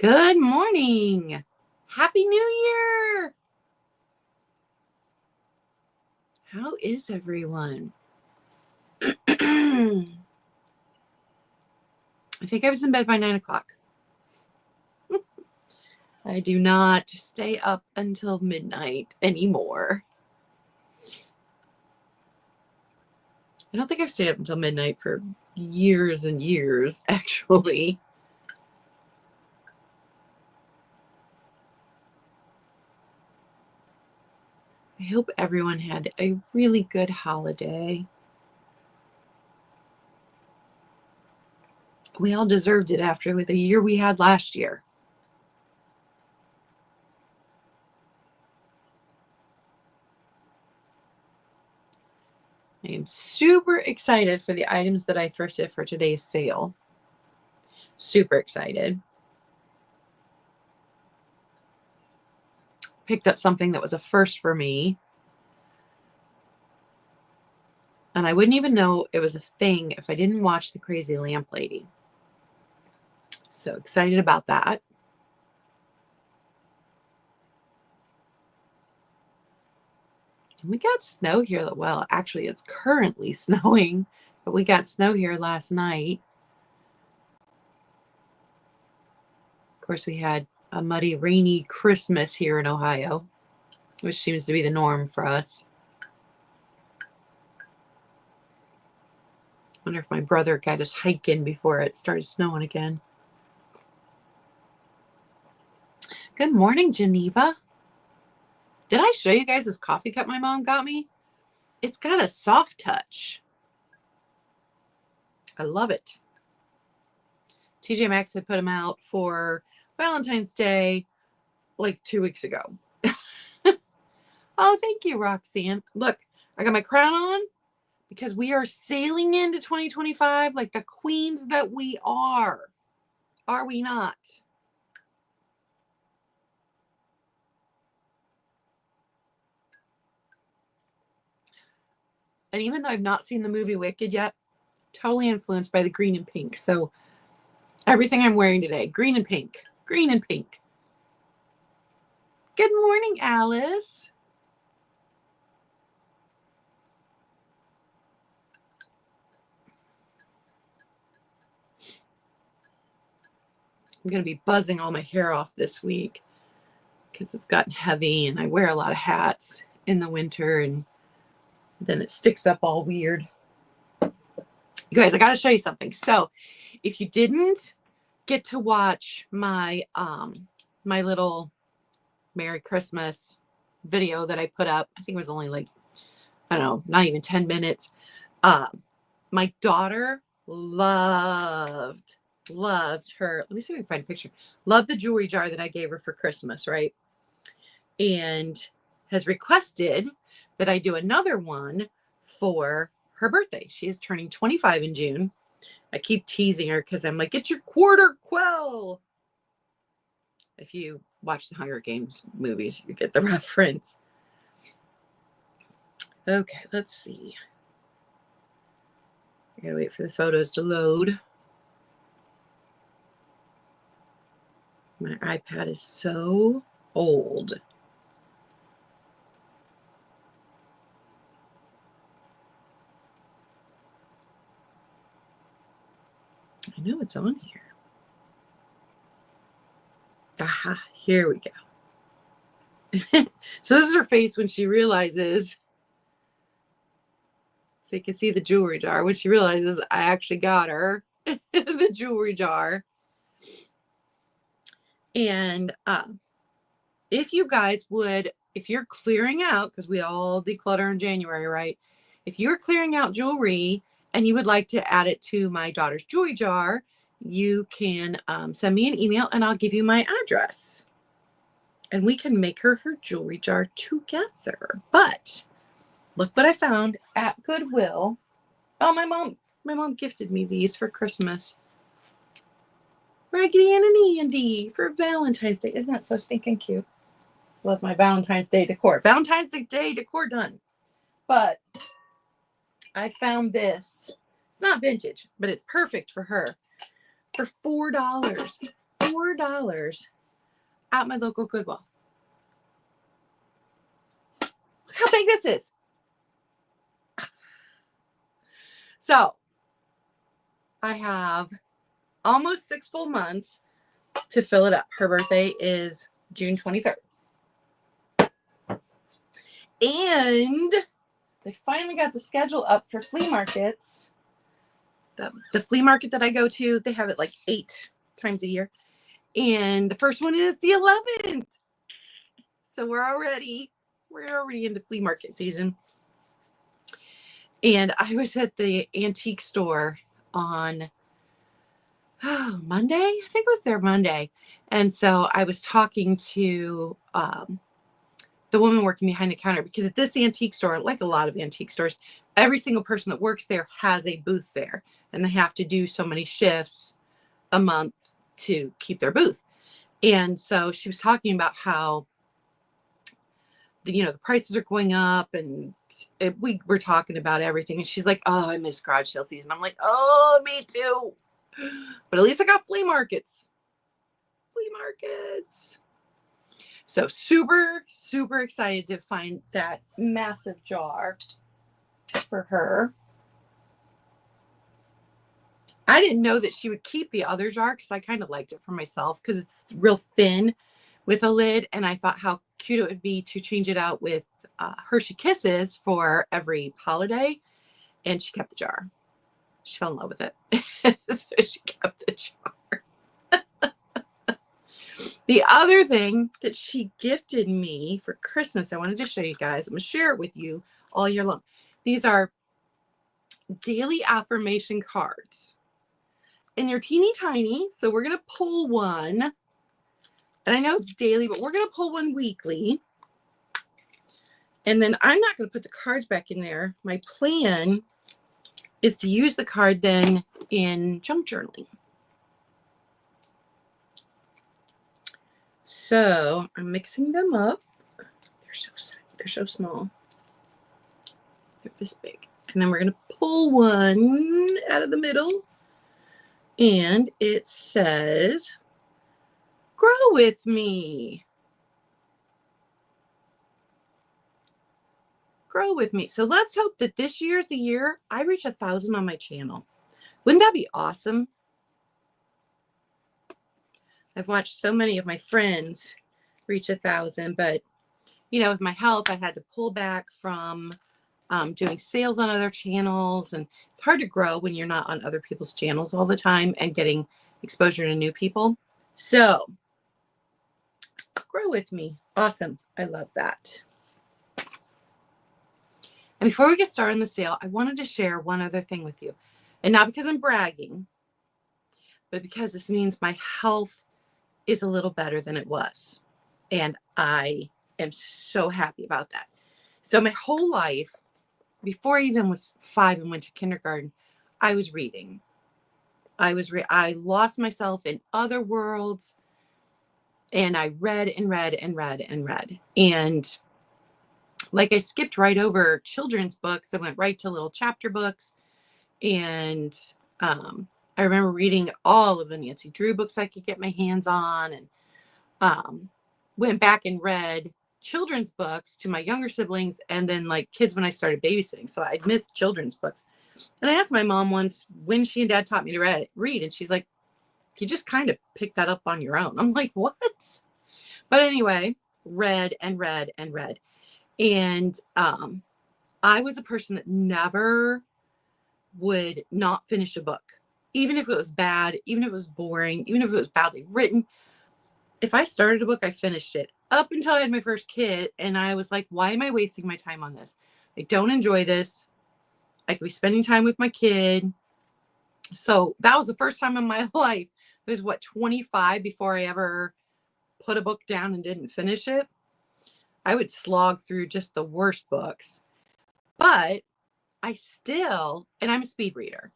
Good morning. Happy New Year. How is everyone? I think I was in bed by 9 o'clock. I do not stay up until midnight anymore. I don't think I've stayed up until midnight for years and years, actually. I hope everyone had a really good holiday. We all deserved it after the year we had last year. I am super excited for the items that I thrifted for today's sale. Super excited. Picked up something that was a first for me. And I wouldn't even know it was a thing if I didn't watch The Crazy Lamp Lady. So excited about that. And we got snow here. Well, actually, it's currently snowing, but we got snow here last night. Of course, we had a muddy, rainy Christmas here in Ohio, which seems to be the norm for us. Wonder if my brother got his hike in before it started snowing again. Good morning, Geneva. Did I show you guys this coffee cup my mom got me? It's got a soft touch. I love it. TJ Maxx had put them out for Valentine's Day like 2 weeks ago. Oh, thank you, Roxanne. Look, I got my crown on because we are sailing into 2025 like the queens that we are. Are we not? And even though I've not seen the movie Wicked yet, totally influenced by the green and pink. So everything I'm wearing today, green and pink, green and pink. Good morning, Alice. I'm going to be buzzing all my hair off this week because it's gotten heavy and I wear a lot of hats in the winter and then it sticks up all weird. You guys, I got to show you something. So if you didn't get to watch my my little Merry Christmas video that I put up, I think it was only like, I don't know, not even 10 minutes. My daughter loved her. Let me see if I can find a picture. Loved the jewelry jar that I gave her for Christmas, right? And has requested that I do another one for her birthday. She is turning 25 in June. I keep teasing her because I'm like, it's your quarter quell. If you watch the Hunger Games movies, you get the reference. Okay, let's see. I gotta wait for the photos to load. My iPad is so old. I know it's on here. Aha, here we go. So this is her face when she realizes, so you can see the jewelry jar, when she realizes I actually got her the jewelry jar. And if you guys would, if you're clearing out, because we all declutter in January, right? If you're clearing out jewelry and you would like to add it to my daughter's jewelry jar, you can send me an email and I'll give you my address. And we can make her jewelry jar together. But look what I found at Goodwill. Oh, my mom gifted me these for Christmas. Raggedy Ann and Andy for Valentine's Day. Isn't that so stinking cute? Well, that's my Valentine's Day decor. Valentine's Day decor done. But I found this. It's not vintage, but it's perfect for her. For $4. $4 at my local Goodwill. Look how big this is. So I have almost 6 full months to fill it up. Her birthday is June 23rd. And they finally got the schedule up for flea markets. The flea market that I go to, they have it like 8 times a year. And the first one is the 11th. So we're already into flea market season. And I was at the antique store on Monday. I think it was there Monday. And so I was talking to the woman working behind the counter, because at this antique store, like a lot of antique stores, every single person that works there has a booth there, and they have to do so many shifts a month to keep their booth. And so she was talking about how the prices are going up, and we were talking about everything. And she's like, "Oh, I miss garage sale season." I'm like, "Oh, me too." But at least I got flea markets. So super, super excited to find that massive jar for her. I didn't know that she would keep the other jar because I kind of liked it for myself because it's real thin with a lid. And I thought how cute it would be to change it out with Hershey Kisses for every holiday. And she kept the jar. She fell in love with it. So she kept the jar. The other thing that she gifted me for Christmas, I wanted to show you guys. I'm going to share it with you all year long. These are daily affirmation cards. And they're teeny tiny. So we're going to pull one. And I know it's daily, but we're going to pull one weekly. And then I'm not going to put the cards back in there. My plan is to use the card then in junk journaling. So I'm mixing them up. They're so small. They're this big. And then we're going to pull one out of the middle. And it says, "Grow with me." Grow with me. So let's hope that this year's the year I reach 1,000 on my channel. Wouldn't that be awesome? I've watched so many of my friends reach 1,000, but with my health, I had to pull back from doing sales on other channels, and it's hard to grow when you're not on other people's channels all the time and getting exposure to new people. So grow with me. Awesome. I love that. And before we get started on the sale, I wanted to share one other thing with you. And not because I'm bragging, but because this means my health is a little better than it was. And I am so happy about that. So my whole life, before I even was 5 and went to kindergarten, I was reading. I lost myself in other worlds, and I read and read and read and read. And like I skipped right over children's books. I went right to little chapter books. And I remember reading all of the Nancy Drew books I could get my hands on, and went back and read children's books to my younger siblings, and then like kids when I started babysitting. So I'd missed children's books. And I asked my mom once when she and dad taught me to read, and she's like, "You just kind of picked that up on your own." I'm like, "What?" But anyway, read and read and read. And I was a person that never would not finish a book, even if it was bad, even if it was boring, even if it was badly written. If I started a book, I finished it up until I had my first kid. And I was like, why am I wasting my time on this? I don't enjoy this. I could be spending time with my kid. So that was the first time in my life. It was 25 before I ever put a book down and didn't finish it. I would slog through just the worst books. But and I'm a speed reader.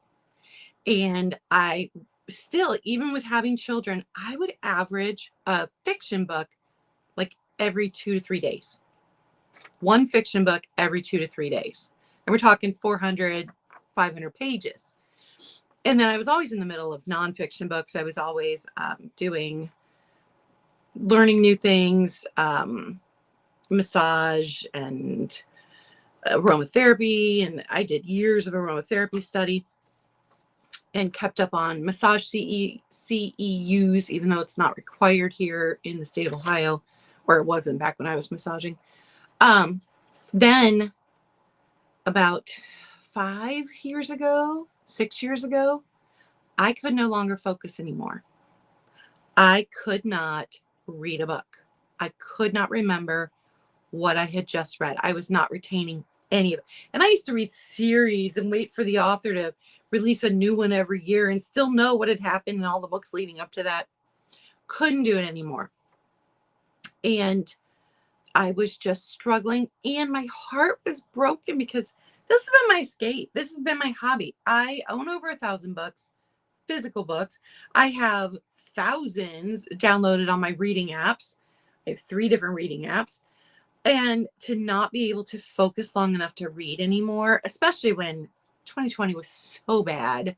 And I still, even with having children, I would average a fiction book like every 2 to 3 days. One fiction book every 2 to 3 days. And we're talking 400, 500 pages. And then I was always in the middle of nonfiction books. I was always learning new things, massage and aromatherapy. And I did years of aromatherapy study and kept up on massage CEUs, even though it's not required here in the state of Ohio, or it wasn't back when I was massaging. Then about 6 years ago, I could no longer focus anymore. I could not read a book. I could not remember what I had just read. I was not retaining any of it. And I used to read series and wait for the author to release a new one every year and still know what had happened in all the books leading up to that. Couldn't do it anymore. And I was just struggling, and my heart was broken because this has been my escape. This has been my hobby. I own over 1,000 books, physical books. I have thousands downloaded on my reading apps. I have 3 different reading apps. And to not be able to focus long enough to read anymore, especially when 2020 was so bad.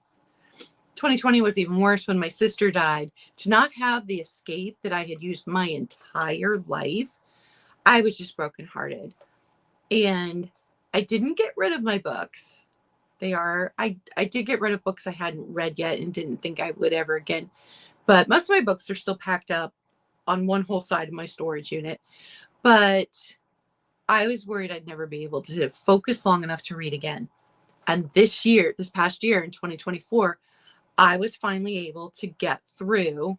2020 was even worse when my sister died. To not have the escape that I had used my entire life, I was just brokenhearted. And I didn't get rid of my books. I did get rid of books I hadn't read yet and didn't think I would ever again. But most of my books are still packed up on one whole side of my storage unit. But I was worried I'd never be able to focus long enough to read again. And this past year in 2024, I was finally able to get through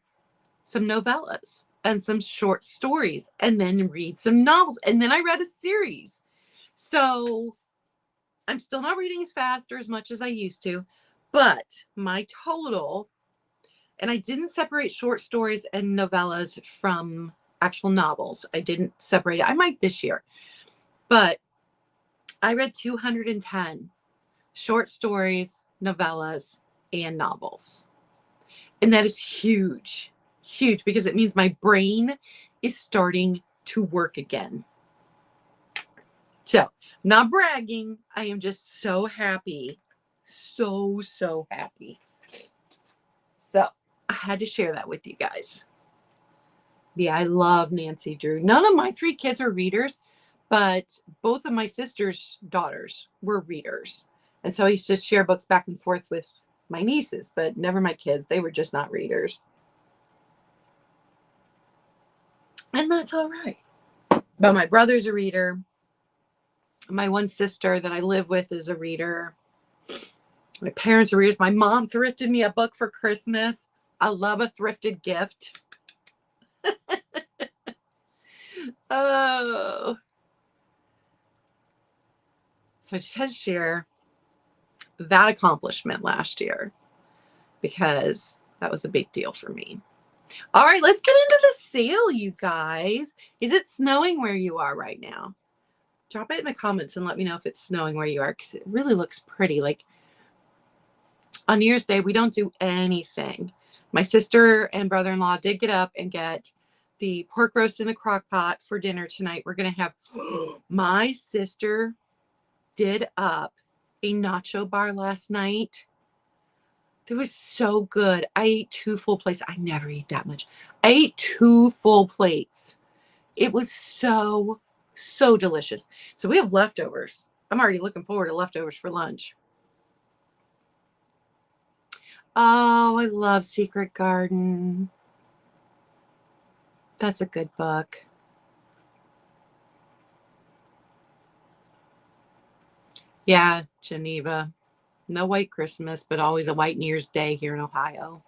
some novellas and some short stories and then read some novels. And then I read a series. So I'm still not reading as fast or as much as I used to, but my total, and I didn't separate short stories and novellas from actual novels. I didn't separate it. I might this year, but I read 210 short stories, novellas, and novels. And that is huge, huge, because it means my brain is starting to work again. So, not bragging. I am just so happy. So happy. So, I had to share that with you guys. Yeah, I love Nancy Drew. None of my 3 kids are readers, but both of my sister's daughters were readers. And so I used to share books back and forth with my nieces, but never my kids. They were just not readers. And that's all right. But my brother's a reader. My one sister that I live with is a reader. My parents are readers. My mom thrifted me a book for Christmas. I love a thrifted gift. Oh. So I just had to share that accomplishment last year because that was a big deal for me. All right, let's get into the sale, you guys. Is it snowing where you are right now? Drop it in the comments and let me know if it's snowing where you are, because it really looks pretty. Like on New Year's Day, we don't do anything. My sister and brother-in-law did get up and get the pork roast in a crock pot for dinner tonight. We're going to have, my sister did up a nacho bar last night. It was so good. I ate 2 full plates. I never eat that much. I ate 2 full plates. It was so delicious. So we have leftovers. I'm already looking forward to leftovers for lunch. Oh, I love Secret Garden. That's a good book. Yeah, Geneva. No white Christmas, but always a white New Year's Day here in Ohio.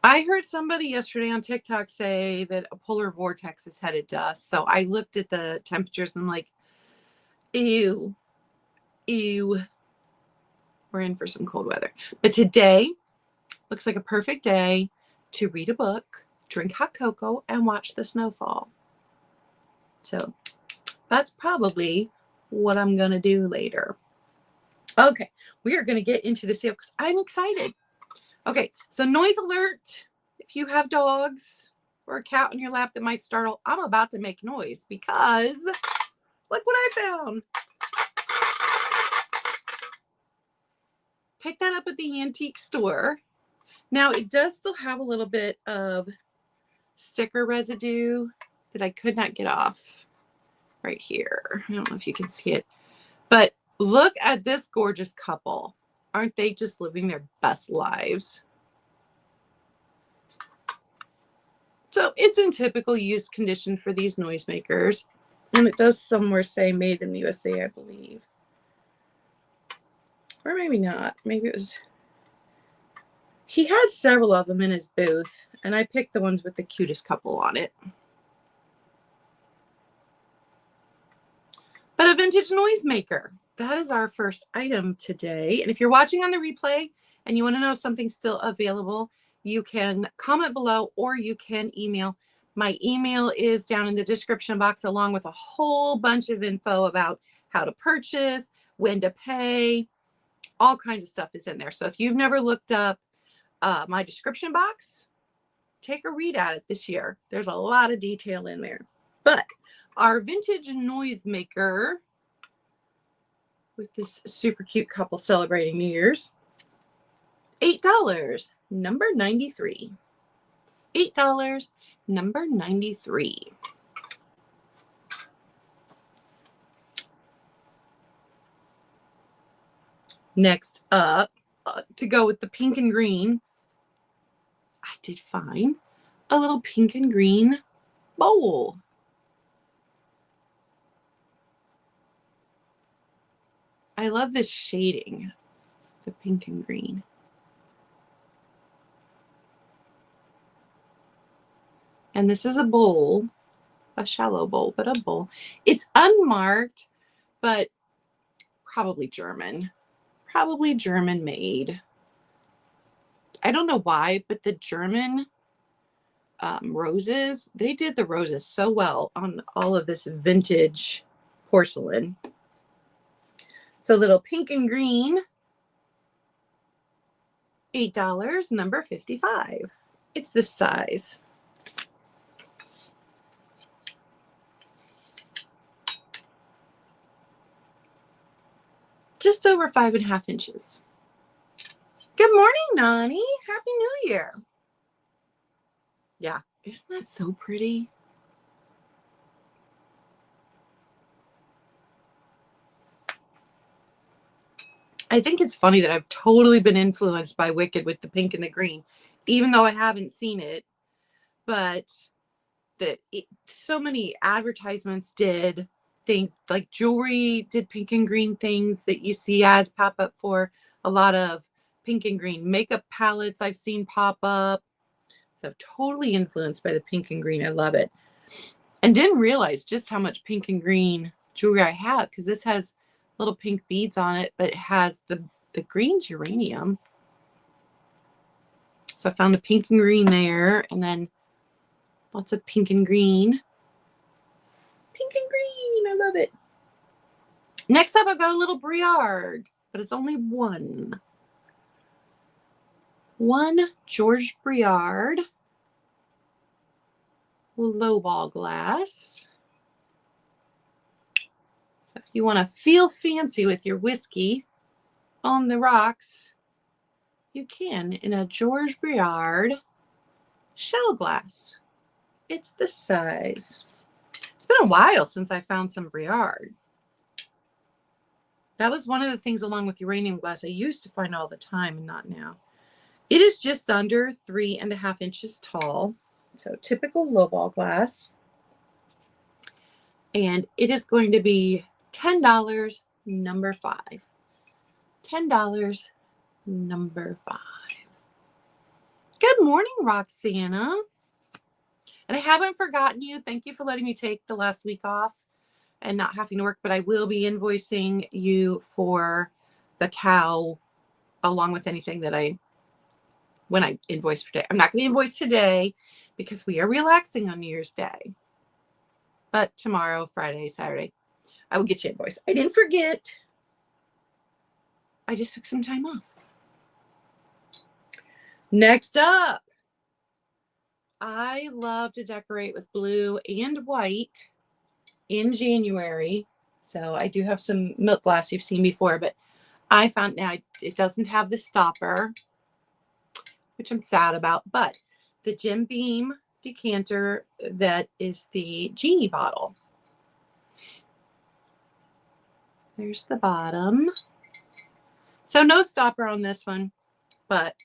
I heard somebody yesterday on TikTok say that a polar vortex is headed to us. So I looked at the temperatures and I'm like, ew. We're in for some cold weather. But today looks like a perfect day to read a book, drink hot cocoa, and watch the snowfall. So that's probably what I'm going to do later. Okay, we are going to get into the sale because I'm excited. Okay, so noise alert. If you have dogs or a cat on your lap that might startle, I'm about to make noise because look what I found. Pick that up at the antique store. Now, it does still have a little bit of sticker residue that I could not get off right here. I don't know if you can see it, but look at this gorgeous couple. Aren't they just living their best lives? So it's in typical use condition for these noisemakers. And it does somewhere say made in the USA, I believe. Or maybe not. Maybe it was... He had several of them in his booth, and I picked the ones with the cutest couple on it. But a vintage noisemaker. That is our first item today. And if you're watching on the replay and you want to know if something's still available, you can comment below or you can email. My email is down in the description box along with a whole bunch of info about how to purchase, when to pay, all kinds of stuff is in there. So if you've never looked up my description box, take a read at it this year. There's a lot of detail in there. But our vintage noisemaker with this super cute couple celebrating New Year's, $8, number 93. $8, number 93. Next up, to go with the pink and green, I did find a little pink and green bowl. I love this shading, the pink and green. And this is a bowl, a shallow bowl, but a bowl. It's unmarked, but probably German made. I don't know why, but the German roses, they did the roses so well on all of this vintage porcelain. So little pink and green, $8, number 55. It's this size. Just over 5.5 inches. Good morning, Nani. Happy New Year. Yeah, isn't that so pretty? I think it's funny that I've totally been influenced by Wicked with the pink and the green, even though I haven't seen it. But so many advertisements did things like jewelry did pink and green things that you see ads pop up for. A lot of pink and green makeup palettes I've seen pop up. So totally influenced by the pink and green. I love it. And didn't realize just how much pink and green jewelry I have, because this has little pink beads on it, but it has the green geranium. So I found the pink and green there, and then lots of pink and green. Pink and green, I love it. Next up, I've got a little Briard, but it's only one. One George Briard lowball glass. So if you want to feel fancy with your whiskey on the rocks, you can in a George Briard shell glass. It's this size. It's been a while since I found some Briard. That was one of the things along with uranium glass I used to find all the time and not now. It is just under 3.5 inches tall. So typical lowball glass. And it is going to be $10, number 5. $10, number 5. Good morning, Roxana. And I haven't forgotten you. Thank you for letting me take the last week off and not having to work, but I will be invoicing you for the cow along with anything that when I invoice for today. I'm not going to invoice today because we are relaxing on New Year's Day. But tomorrow, Friday, Saturday, I will get you invoice. I didn't forget. I just took some time off. Next up, I love to decorate with blue and white in January. So I do have some milk glass you've seen before, but I found now it doesn't have the stopper, which I'm sad about, but the Jim Beam decanter that is the genie bottle. There's the bottom. So no stopper on this one, but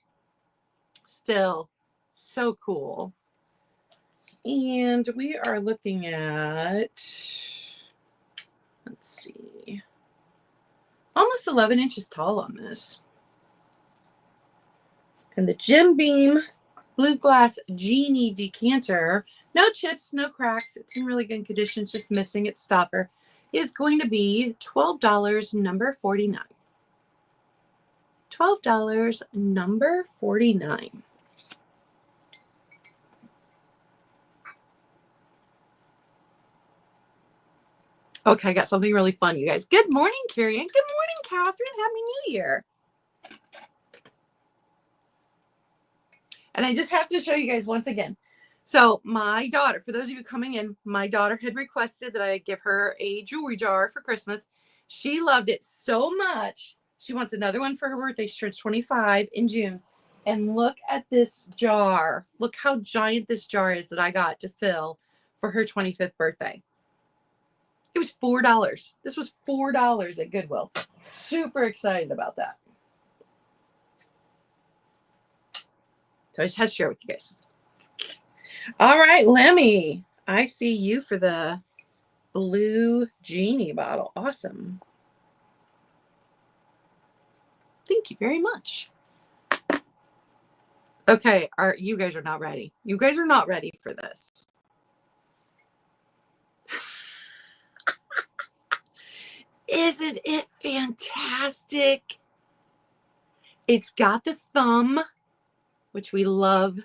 still so cool. And we are looking at, let's see, almost 11 inches tall on this. And the Jim Beam Blue Glass Genie decanter, no chips, no cracks. It's in really good condition. It's just missing its stopper. Is going to be $12, number 49. $12, number 49. Okay, I got something really fun, you guys. Good morning, Carrie. And good morning, Catherine. Happy New Year. And I just have to show you guys once again. So my daughter, for those of you coming in, my daughter had requested that I give her a jewelry jar for Christmas. She loved it so much. She wants another one for her birthday. She turns 25 in June. And look at this jar. Look how giant this jar is that I got to fill for her 25th birthday. It was $4. This was $4 at Goodwill. Super excited about that. So I just had to share with you guys. All right, Lemmy. I see you for the blue genie bottle. Awesome. Thank you very much. Okay, you guys are not ready. You guys are not ready for this. Isn't it fantastic? It's got the thumb, which we love.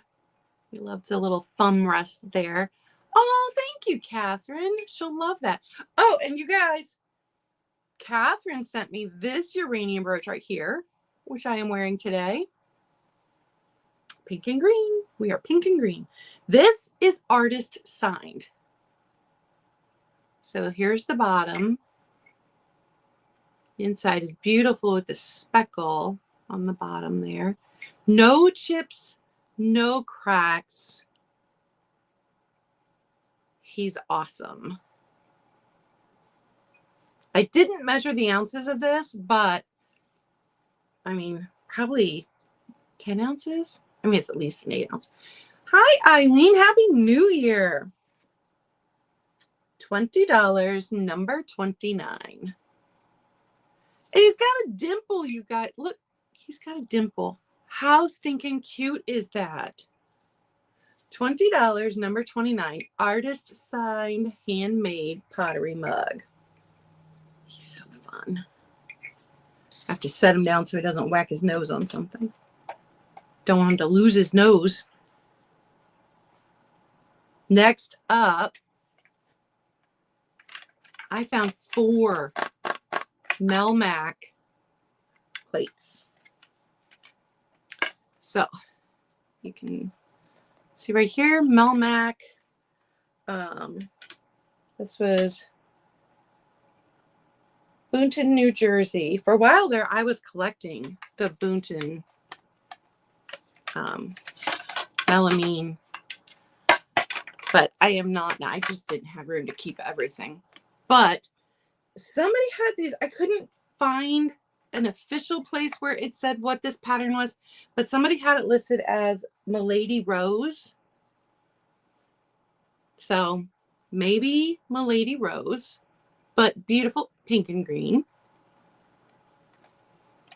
We love the little thumb rest there. Oh, thank you, Catherine. She'll love that. Oh, and you guys, Catherine sent me this uranium brooch right here, which I am wearing today. Pink and green. We are pink and green. This is artist signed. So here's the bottom. The inside is beautiful with the speckle on the bottom there. No chips, no cracks. He's awesome. I didn't measure the ounces of this, but I mean, probably 10 ounces. I mean, it's at least an 8 ounce. Hi, Eileen. Happy New Year. $20, number 29. And he's got a dimple, you guys. Look, he's got a dimple. How stinking cute is that? $20, number 29. Artist signed, handmade pottery mug. He's so fun. I have to set him down so he doesn't whack his nose on something. Don't want him to lose his nose. Next up, I found 4 Melmac plates. So you can see right here, Melmac. This was Boonton, New Jersey. For a while there, I was collecting the Boonton melamine, but I am not now. I just didn't have room to keep everything. But somebody had these. I couldn't find an official place where it said what this pattern was, but somebody had it listed as Milady Rose. So maybe Milady Rose, but beautiful pink and green.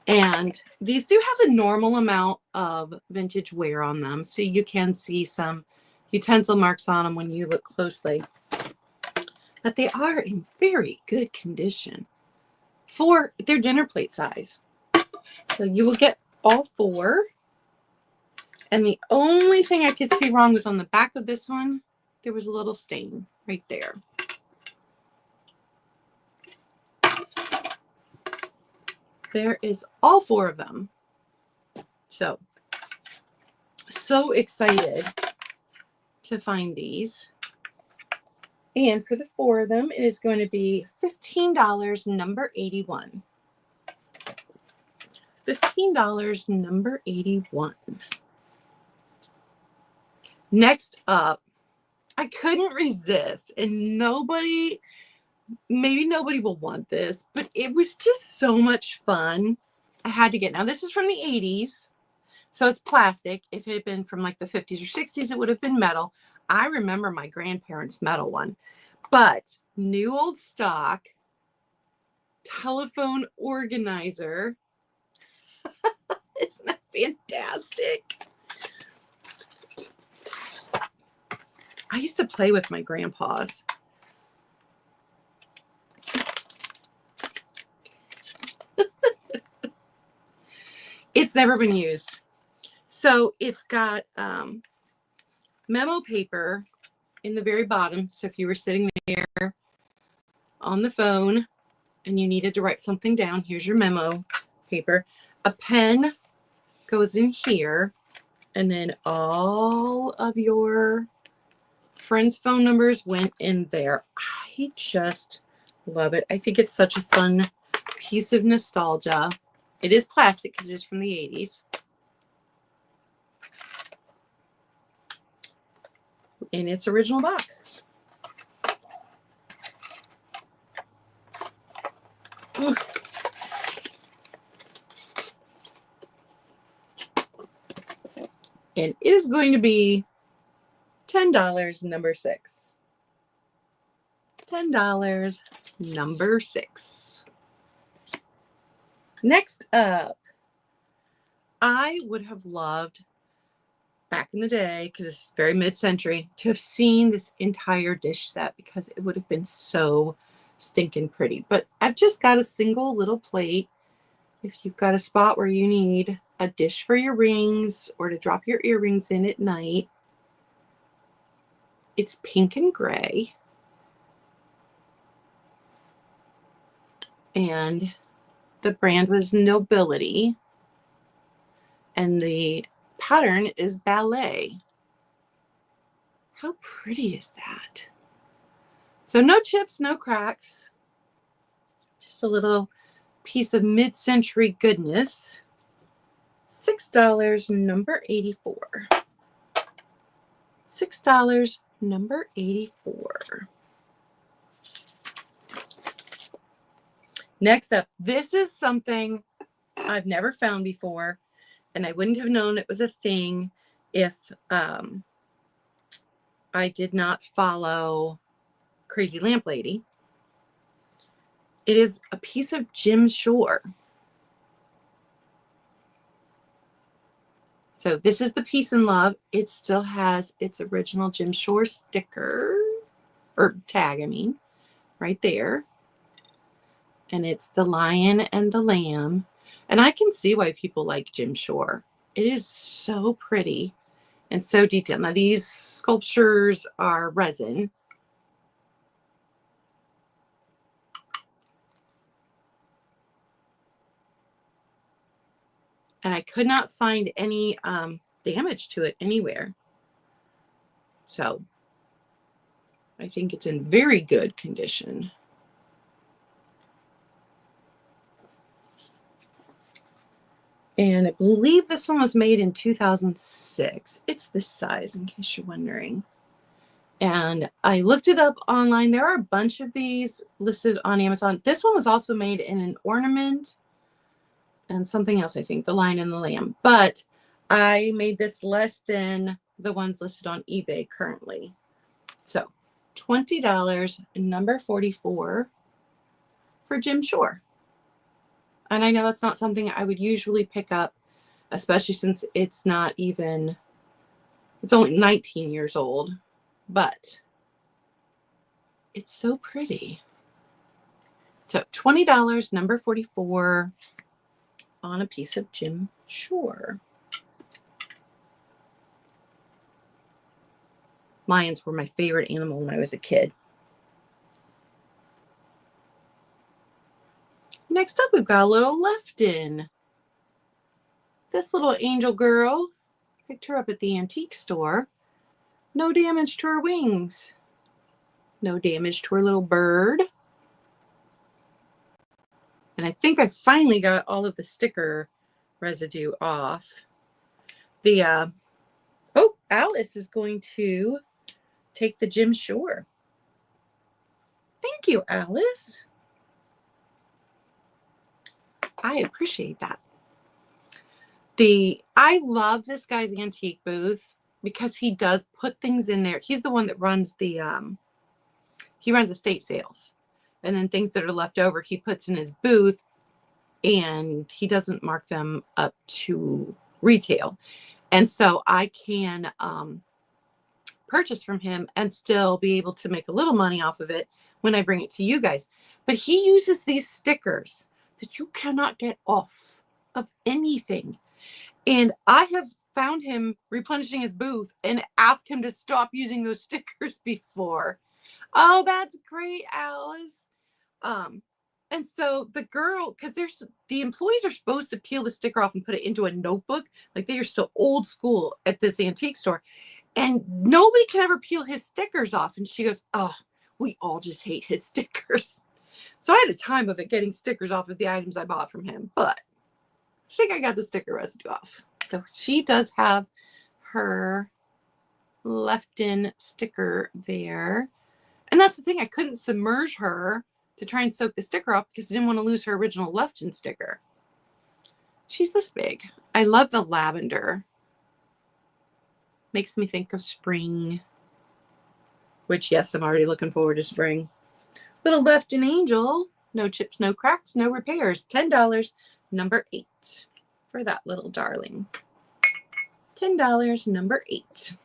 And these do have a normal amount of vintage wear on them, so you can see some utensil marks on them when you look closely. But they are in very good condition for their dinner plate size. So you will get all 4. And the only thing I could see wrong was on the back of this one. There was a little stain right there. There is all 4 of them. So excited to find these. And for the 4 of them, it is going to be $15, number 81. $15, number 81. Next up, I couldn't resist, and maybe nobody will want this, but it was just so much fun. I had to get, now this is from the 80s, so it's plastic. If it had been from like the 50s or 60s, it would have been metal. I remember my grandparents' metal one, but new old stock telephone organizer. Isn't that fantastic? I used to play with my grandpa's. It's never been used. So it's got memo paper in the very bottom. So if you were sitting there on the phone and you needed to write something down, here's your memo paper. A pen goes in here, and then all of your friends' phone numbers went in there. I just love it. I think it's such a fun piece of nostalgia. It is plastic because it is from the 80s. In its original box. Ooh. And it is going to be $10, number 6. $10, number 6. Next up, I would have loved back in the day, because it's very mid-century, to have seen this entire dish set because it would have been so stinking pretty. But I've just got a single little plate. If you've got a spot where you need a dish for your rings or to drop your earrings in at night, it's pink and gray. And the brand was Nobility. And the pattern is ballet. How pretty is that? So no chips, no cracks. Just a little piece of mid-century goodness. $6, number 84. $6, number 84. Next up, this is something I've never found before, and I wouldn't have known it was a thing if I did not follow Crazy Lamp Lady. It is a piece of Jim Shore. So this is the Peace and Love. It still has its original Jim Shore sticker, or tag, I mean, right there. And it's the lion and the lamb. And I can see why people like Jim Shore. It is so pretty and so detailed. Now these sculptures are resin. And I could not find any damage to it anywhere. So I think it's in very good condition. And I believe this one was made in 2006. It's this size, in case you're wondering. And I looked it up online. There are a bunch of these listed on Amazon. This one was also made in an ornament and something else, I think, the lion and the lamb. But I made this less than the ones listed on eBay currently. So $20, number 44 for Jim Shore. And I know that's not something I would usually pick up, especially since it's not even, it's only 19 years old, but it's so pretty. So $20, number 44 on a piece of Jim Shore. Lions were my favorite animal when I was a kid. Next up, we've got a little Lefton. This little angel girl, picked her up at the antique store. No damage to her wings. No damage to her little bird. And I think I finally got all of the sticker residue off. The oh, Alice is going to take the Jim Shore. Thank you, Alice. I appreciate that. I love this guy's antique booth because he does put things in there. He's the one that runs the he runs estate sales, and then things that are left over he puts in his booth, and he doesn't mark them up to retail. And so I can purchase from him and still be able to make a little money off of it when I bring it to you guys. But he uses these stickers that you cannot get off of anything. And I have found him replenishing his booth and asked him to stop using those stickers before. Oh, that's great, Alice. And so the girl, because the employees are supposed to peel the sticker off and put it into a notebook. Like, they are still old school at this antique store. And nobody can ever peel his stickers off. And she goes, oh, we all just hate his stickers. So I had a time of it getting stickers off of the items I bought from him. But I think I got the sticker residue off. So she does have her left-in sticker there. And that's the thing. I couldn't submerge her to try and soak the sticker off because I didn't want to lose her original left-in sticker. She's this big. I love the lavender. Makes me think of spring. Which, yes, I'm already looking forward to spring. Little left-in angel. No chips, no cracks, no repairs. $10, number 8. For that little darling. $10, number 8.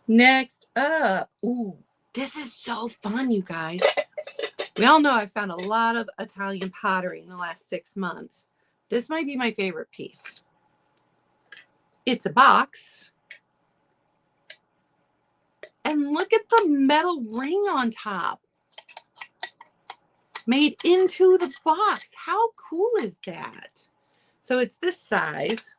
Next up. Ooh, this is so fun, you guys. We all know I found a lot of Italian pottery in the last 6 months. This might be my favorite piece. It's a box. And look at the metal ring on top. Made into the box. How cool is that? So it's this size.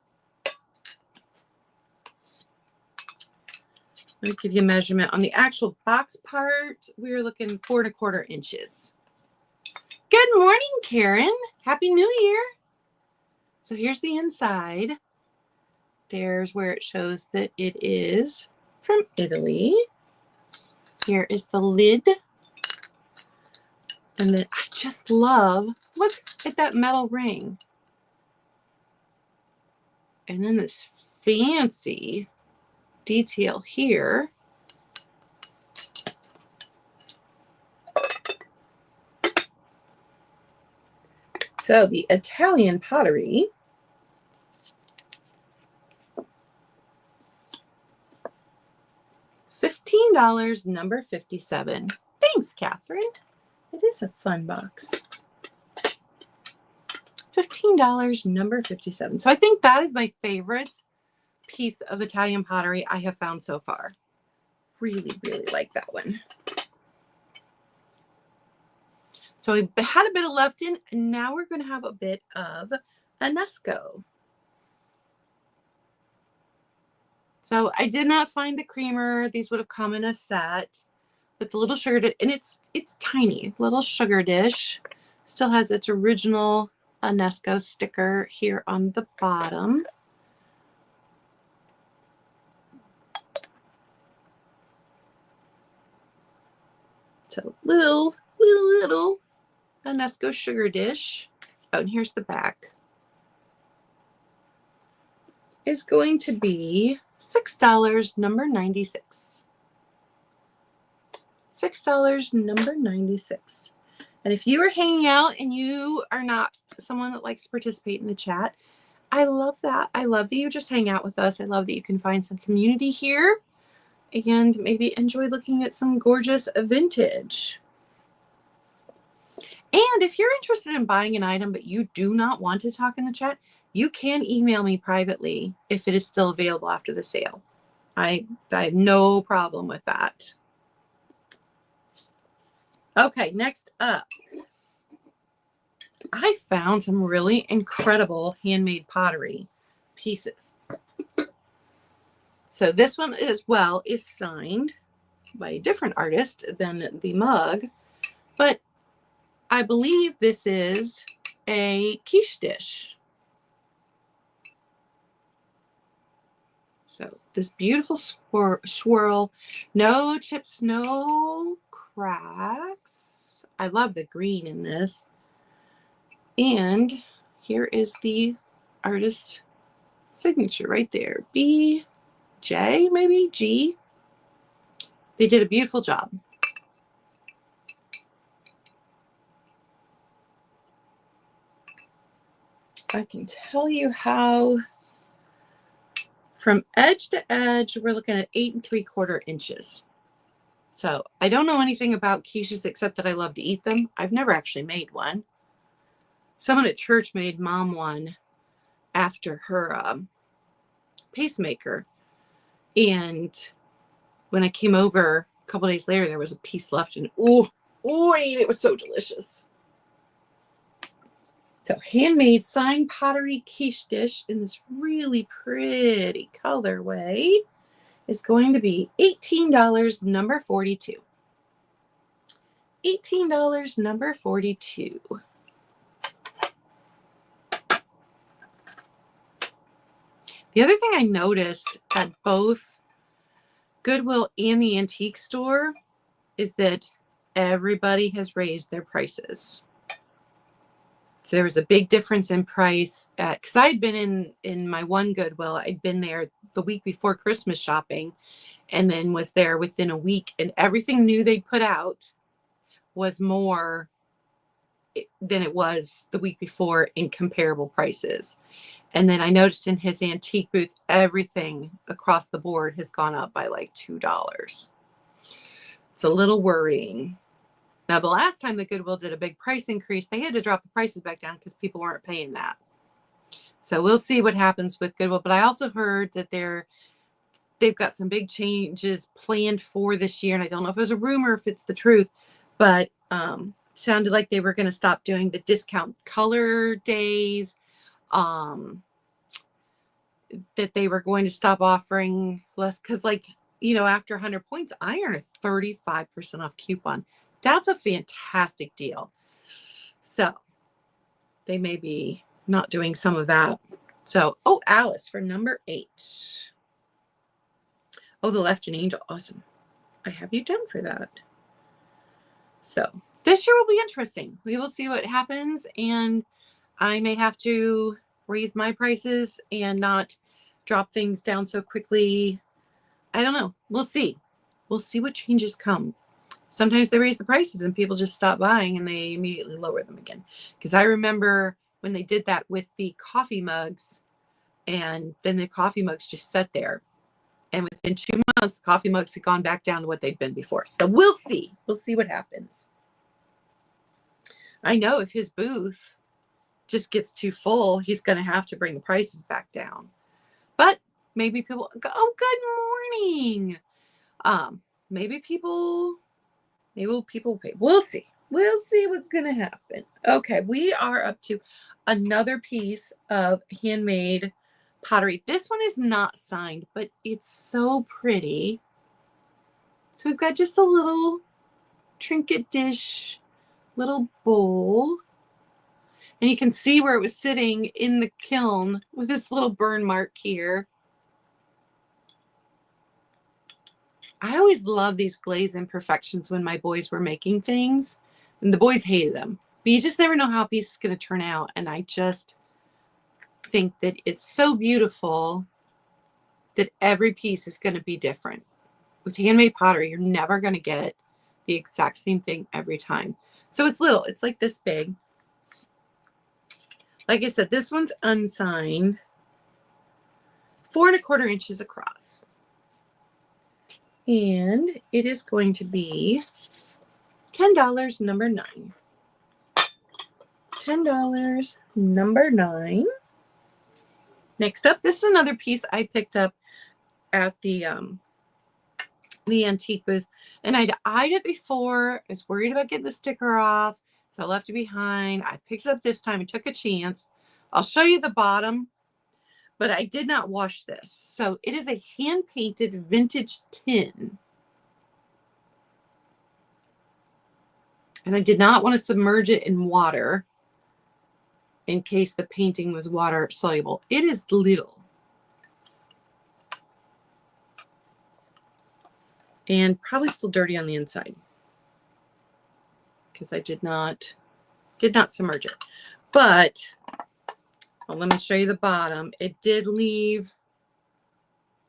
Let me give you a measurement. On the actual box part, we are looking 4 1/4 inches. Good morning, Karen. Happy New Year. So here's the inside. There's where it shows that it is from Italy. Here is the lid. And then I just love, look at that metal ring. And then this fancy detail here. So the Italian pottery. $15, number 57. Thanks, Catherine. It is a fun box. $15, number 57. So I think that is my favorite piece of Italian pottery I have found so far. Really, really like that one. So we had a bit of left in, and now we're going to have a bit of Anesco. So I did not find the creamer. These would have come in a set with the little sugar dish, and it's tiny. Little sugar dish. Still has its original Anesco sticker here on the bottom. So little Anesco sugar dish. Oh, and here's the back. Is going to be $6, number 96. $6, number 96. And if you are hanging out and you are not someone that likes to participate in the chat, I love that. I love that you just hang out with us. I love that you can find some community here and maybe enjoy looking at some gorgeous vintage. And if you're interested in buying an item but you do not want to talk in the chat, you can email me privately if it is still available after the sale. I have no problem with that. Okay, next up. I found some really incredible handmade pottery pieces. So this one as well is signed by a different artist than the mug, but I believe this is a quiche dish. So this beautiful swirl, no chips, no cracks. I love the green in this. And here is the artist signature right there. B, J, maybe G. They did a beautiful job. I can tell you how from edge to edge, we're looking at 8 3/4 inches. So I don't know anything about quiches except that I love to eat them. I've never actually made one. Someone at church made Mom one after her pacemaker. And when I came over a couple days later, there was a piece left, and oh, it was so delicious. So handmade signed pottery quiche dish in this really pretty colorway is going to be $18, number 42. $18, number 42. The other thing I noticed at both Goodwill and the antique store is that everybody has raised their prices. So there was a big difference in price because I'd been in my one Goodwill. I'd been there the week before Christmas shopping and then was there within a week, and everything new they'd put out was more than it was the week before in comparable prices. And then I noticed in his antique booth, everything across the board has gone up by like $2. It's a little worrying. Now, the last time the Goodwill did a big price increase, they had to drop the prices back down because people weren't paying that. So we'll see what happens with Goodwill. But I also heard that they've got some big changes planned for this year. And I don't know if it was a rumor, if it's the truth, but sounded like they were going to stop doing the discount color days. That they were going to stop offering less because, like, after 100 points, I earn a 35% off coupon. That's a fantastic deal. So they may be not doing some of that. So, Alice for number 8. Oh, the Left and Angel. Awesome. I have you done for that. So this year will be interesting. We will see what happens. And I may have to raise my prices and not drop things down so quickly. I don't know. We'll see. We'll see what changes come. Sometimes they raise the prices and people just stop buying and they immediately lower them again. Because I remember when they did that with the coffee mugs, and then the coffee mugs just sat there. And within 2 months, the coffee mugs had gone back down to what they'd been before. So we'll see. We'll see what happens. I know if his booth just gets too full, he's going to have to bring the prices back down. But maybe people go, oh, good morning. Maybe people pay. We'll see. We'll see what's going to happen. Okay, we are up to another piece of handmade pottery. This one is not signed, but it's so pretty. So we've got just a little trinket dish, little bowl. And you can see where it was sitting in the kiln with this little burn mark here. I always love these glaze imperfections when my boys were making things. And the boys hated them. But you just never know how a piece is going to turn out. And I just think that it's so beautiful that every piece is going to be different. With handmade pottery, you're never going to get the exact same thing every time. So it's little. It's like this big. Like I said, this one's unsigned. 4 1/4 inches across. And it is going to be $10, number 9. $10, number 9. Next up, this is another piece I picked up at the antique booth. And I'd eyed it before. I was worried about getting the sticker off, so I left it behind. I picked it up this time and took a chance. I'll show you the bottom, but I did not wash this. So it is a hand-painted vintage tin. And I did not want to submerge it in water in case the painting was water soluble. It is little. and probably still dirty on the inside because I did not submerge it. But well, let me show you the bottom. It did leave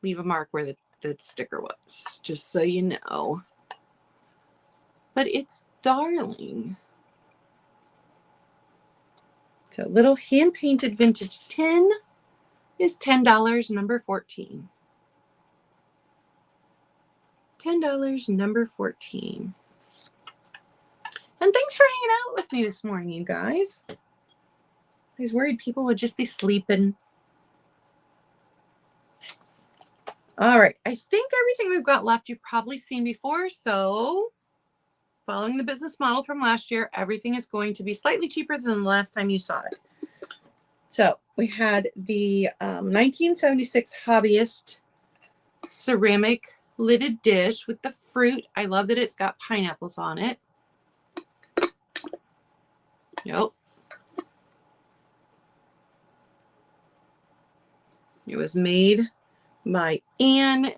a mark where the sticker was, just so you know. But it's darling. So little hand-painted vintage tin is $10, number 14. $10, number 14. And thanks for hanging out with me this morning, you guys. I was worried people would just be sleeping. All right, I think everything we've got left you've probably seen before. So following the business model from last year, everything is going to be slightly cheaper than the last time you saw it. So we had the 1976 Hobbyist ceramic lidded dish with the fruit. I love that it's got pineapples on it. Yep. It was made by Ann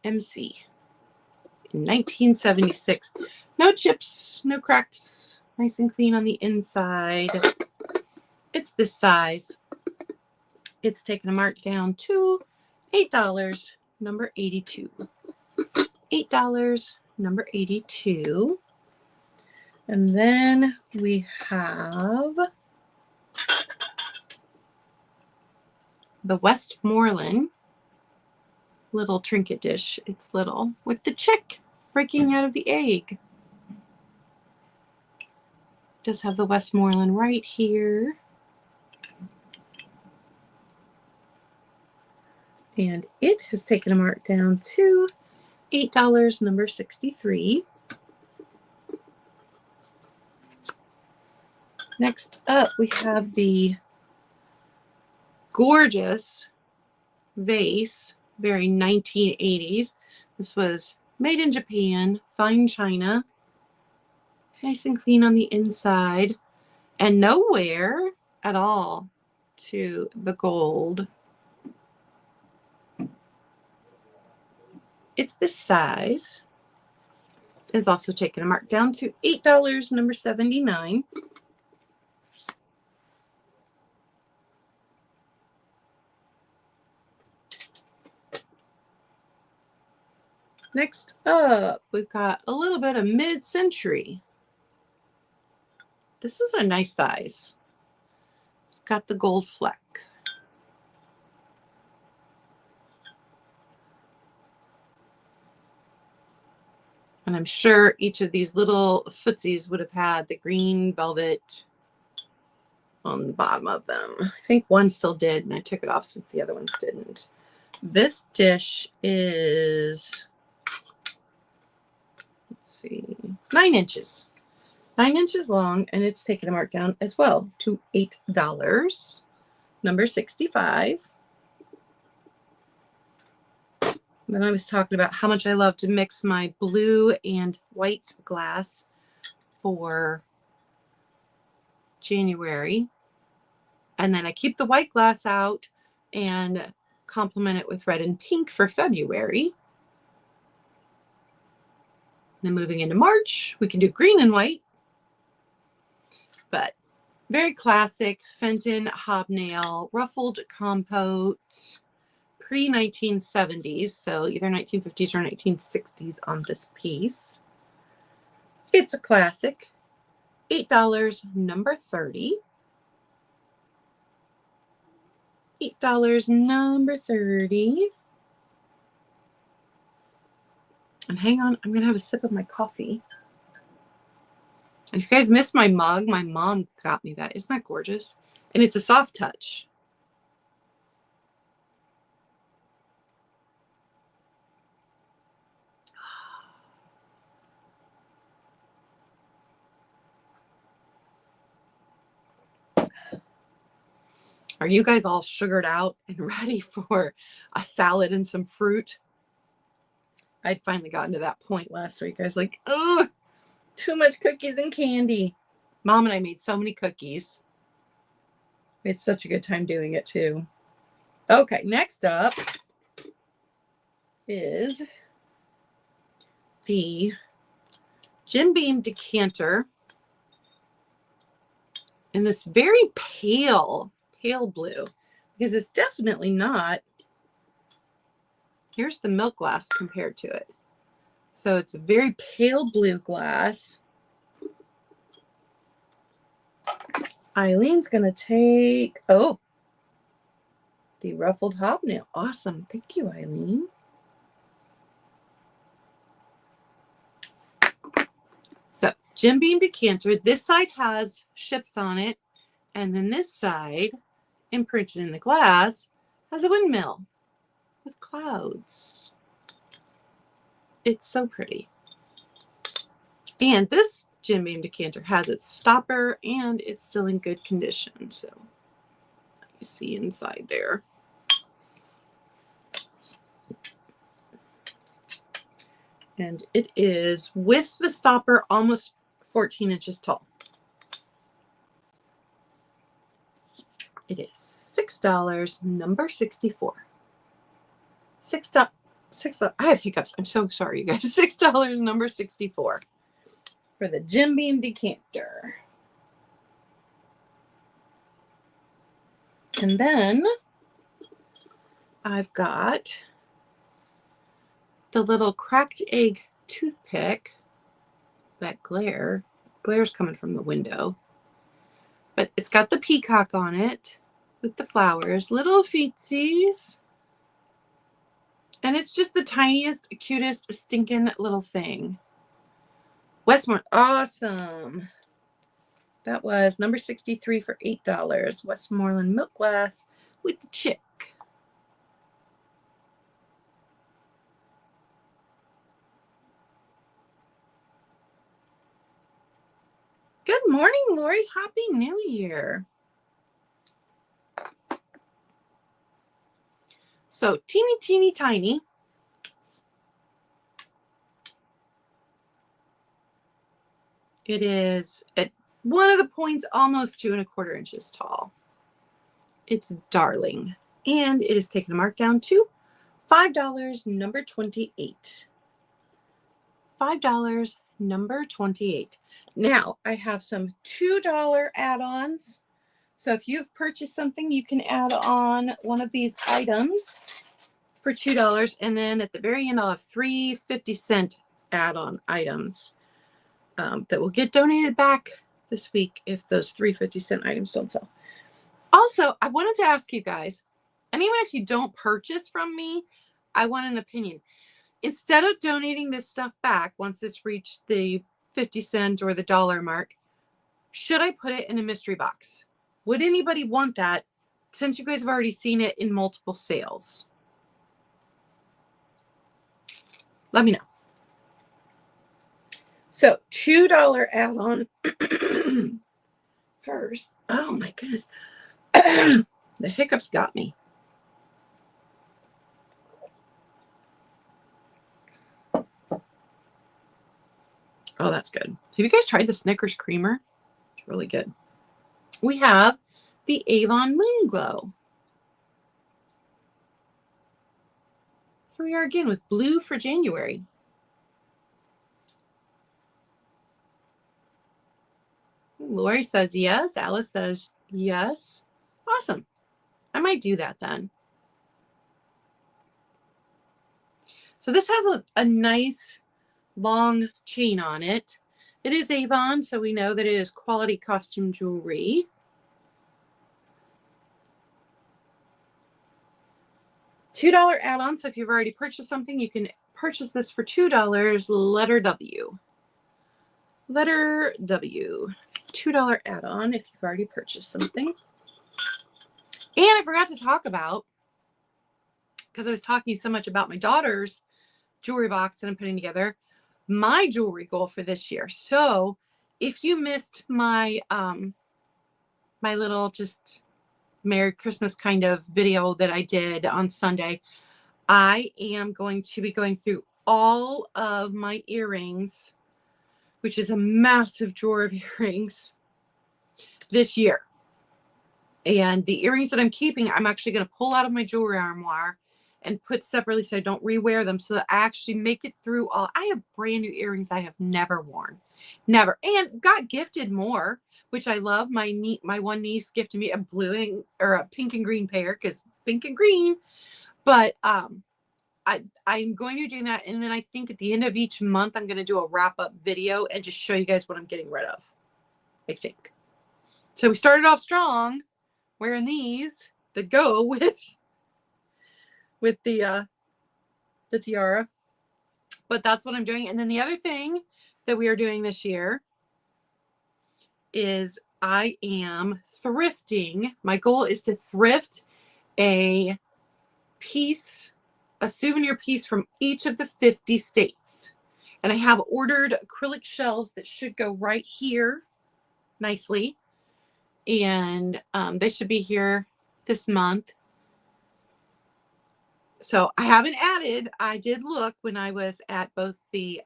MC in 1976. No chips, no cracks, nice and clean on the inside. It's this size. It's taken a mark down to $8, number 82. $8, number 82. And then we have the Westmoreland little trinket dish. It's little with the chick breaking out of the egg. It does have the Westmoreland right here. And it has taken a mark down to $8, number 63. Next up, we have the gorgeous vase, very 1980s. This was made in Japan, fine china, nice and clean on the inside, and no wear at all to the gold. It's this size. Is also taken a mark down to $8, number 79. Next up, we've got a little bit of mid-century. This is a nice size. It's got the gold fleck. And I'm sure each of these little footsies would have had the green velvet on the bottom of them. I think one still did, and I took it off since the other ones didn't. This dish is, let's see, 9 inches. 9 inches long, and it's taken a mark down as well to $8, number 65. Then I was talking about how much I love to mix my blue and white glass for January. And then I keep the white glass out and complement it with red and pink for February. Then moving into March, we can do green and white. But very classic Fenton hobnail, ruffled compote, pre-1970s, so either 1950s or 1960s on this piece. It's a classic. $8, number 30. $8, number 30. And hang on, I'm going to have a sip of my coffee. And if you guys missed my mug, my mom got me that. Isn't that gorgeous? And it's a soft touch. Are you guys all sugared out and ready for a salad and some fruit? I'd finally gotten to that point last week. I was like, oh, too much cookies and candy. Mom and I made so many cookies. We had such a good time doing it too. Okay, next up is the Jim Beam decanter in this very pale blue, because it's definitely not. Here's the milk glass compared to it. So it's a very pale blue glass. Eileen's going to take, oh, the ruffled hobnail. Awesome. Thank you, Eileen. So Jim Beam decanter. This side has ships on it. And then this side, imprinted in the glass, has a windmill with clouds. It's so pretty. And this Jim Beam decanter has its stopper and it's still in good condition. So you see inside there. And it is, with the stopper, almost 14 inches tall. It is $6, number 64. $6. I have hiccups. I'm so sorry, you guys. $6, number 64 for the Jim Beam decanter. And then I've got the little cracked egg toothpick. That glare's coming from the window. But it's got the peacock on it with the flowers, little feetsies. And it's just the tiniest, cutest, stinking little thing. Westmoreland, awesome. That was number 63 for $8. Westmoreland milk glass with the chick. Good morning, Lori. Happy New Year. So teeny tiny. It is at one of the points almost 2 1/4 inches tall. It's darling. And it is taking a markdown to $5, number 28. $5, number 28. Now I have some $2 add-ons. So if you've purchased something, you can add on one of these items for $2. And then at the very end, I'll have 3 50-cent add-on items that will get donated back this week if those 3 50-cent items don't sell. Also, I wanted to ask you guys, and even if you don't purchase from me, I want an opinion. Instead of donating this stuff back once it's reached the 50-cent or the $1 mark, should I put it in a mystery box? Would anybody want that since you guys have already seen it in multiple sales? Let me know. So $2 add-on first. Oh my goodness. The hiccups got me. Oh, that's good. Have you guys tried the Snickers creamer? It's really good. We have the Avon Moon Glow. Here we are again with blue for January. Lori says yes. Alice says yes. Awesome. I might do that then. So this has a nice long chain on it. It is Avon, so we know that it is quality costume jewelry. $2 add-on. So if you've already purchased something, you can purchase this for $2. Letter W. Letter W. $2 add-on if you've already purchased something. And I forgot to talk about, because I was talking so much about my daughter's jewelry box that I'm putting together, my jewelry goal for this year. So if you missed my my little just Merry Christmas kind of video that I did on Sunday, I am going to be going through all of my earrings, which is a massive drawer of earrings, this year. And the earrings that I'm keeping, I'm actually going to pull out of my jewelry armoire and put separately so I don't rewear them, so that I actually make it through all. I have brand new earrings I have never worn. Never. And got gifted more, which I love. My one niece gifted me a blue or a pink and green pair, because pink and green. But I'm going to be doing that. And then I think at the end of each month, I'm going to do a wrap-up video and just show you guys what I'm getting rid of, I think. So we started off strong wearing these that go with the tiara. But that's what I'm doing. And then the other thing that we are doing this year is I am thrifting. My goal is to thrift a souvenir piece from each of the 50 states. And I have ordered acrylic shelves that should go right here nicely. And they should be here this month. So I haven't added. I did look when I was at both the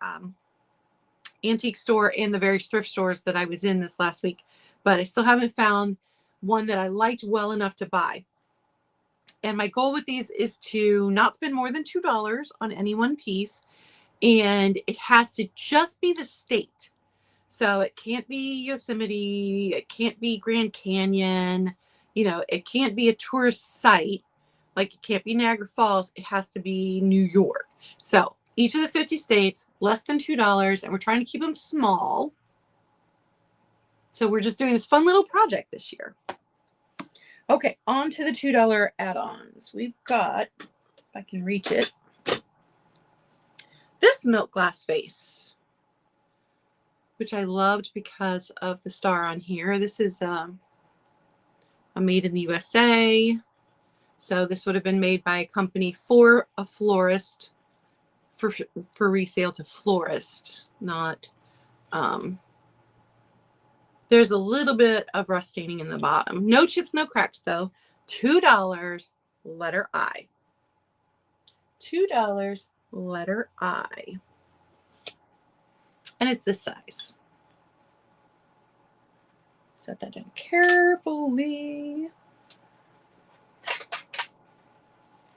antique store and the various thrift stores that I was in this last week, but I still haven't found one that I liked well enough to buy. And my goal with these is to not spend more than $2 on any one piece. And it has to just be the state. So it can't be Yosemite. It can't be Grand Canyon. You know, it can't be a tourist site. Like it can't be Niagara Falls. It has to be New York. So each of the 50 states, less than $2. And we're trying to keep them small. So we're just doing this fun little project this year. Okay, on to the $2 add-ons. We've got, if I can reach it, this milk glass vase, which I loved because of the star on here. This is a made in the USA. So this would have been made by a company for a florist, for resale to florist, not, there's a little bit of rust staining in the bottom. No chips, no cracks though. $2, letter I. $2, letter I. And it's this size. Set that down carefully.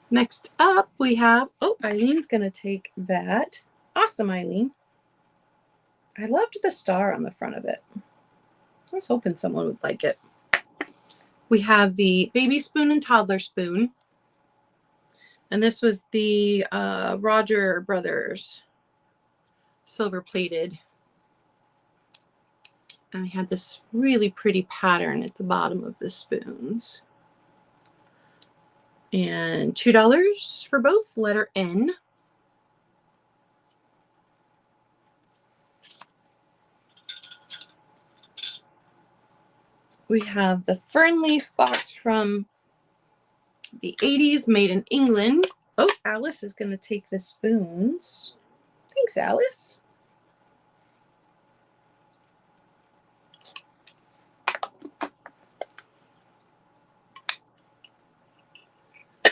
Next up we have, oh, Eileen's going to take that. Awesome, Eileen. I loved the star on the front of it. I was hoping someone would like it. We have the baby spoon and toddler spoon. And this was the Roger Brothers silver plated. And they had this really pretty pattern at the bottom of the spoons. And $2 for both, letter N. We have the fern leaf box from the 80s, made in England. Oh, Alice is going to take the spoons. Thanks, Alice.